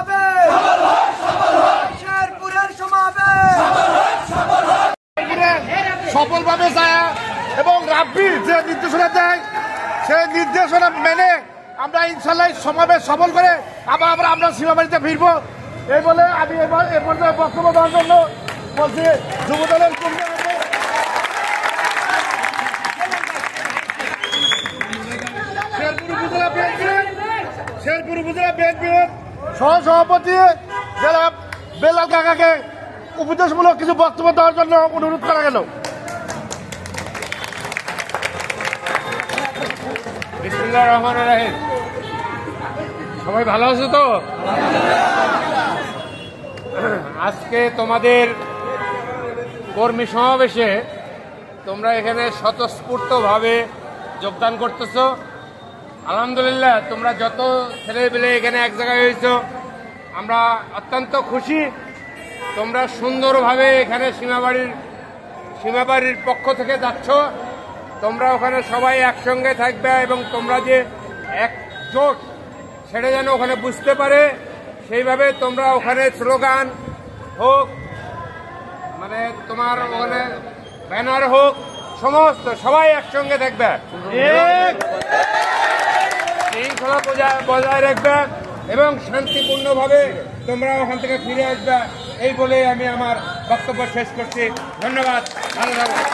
সমাবেশ, শেরপুরের সমাবেশ সফলভাবে যায় এবং রাব্বি যে নির্দেশনা দেয় সেই নির্দেশনা মেনে আমরা ইনশাল্লাহ সমাবেশ সফল করে আবার আমরা সীমাবাড়িতে ফিরবো। এই বলে আমি এবার এ পর্যায়ে বক্তব্য দেওয়ার জন্য বলছি যুবদলের শেরপুর উপজেলা বিএনপির সহসভাপতি জেলা বেলাল কাকাকে উপদেশমূলক কিছু বক্তব্য দেওয়ার জন্য অনুরোধ করা গেল। বিসমিল্লাহির রহমানির রহিম। সবাই ভালো আছো তো? আজকে তোমাদের কর্মী সমাবেশে তোমরা এখানে স্বতঃস্ফূর্তভাবে যোগদান করতেছো। আলহামদুলিল্লাহ, তোমরা যত ছেলেপেলে এখানে এক জায়গায় হয়েছো আমরা অত্যন্ত খুশি। তোমরা সুন্দরভাবে এখানে সীমাবাড়ির পক্ষ থেকে যাচ্ছ। তোমরা ওখানে সবাই একসঙ্গে থাকবে এবং তোমরা যে একজোট সেটা যেন ওখানে বুঝতে পারে সেইভাবে তোমরা ওখানে স্লোগান হোক, মানে তোমার ওখানে ব্যানার হোক, সমস্ত সবাই একসঙ্গে থাকবে, শৃঙ্খলা বজায় রাখবে এবং শান্তিপূর্ণভাবে তোমরা ওখান থেকে ফিরে আসবে। এই বলে আমি আমার বক্তব্য শেষ করছি। ধন্যবাদ। ভালো থাকবেন।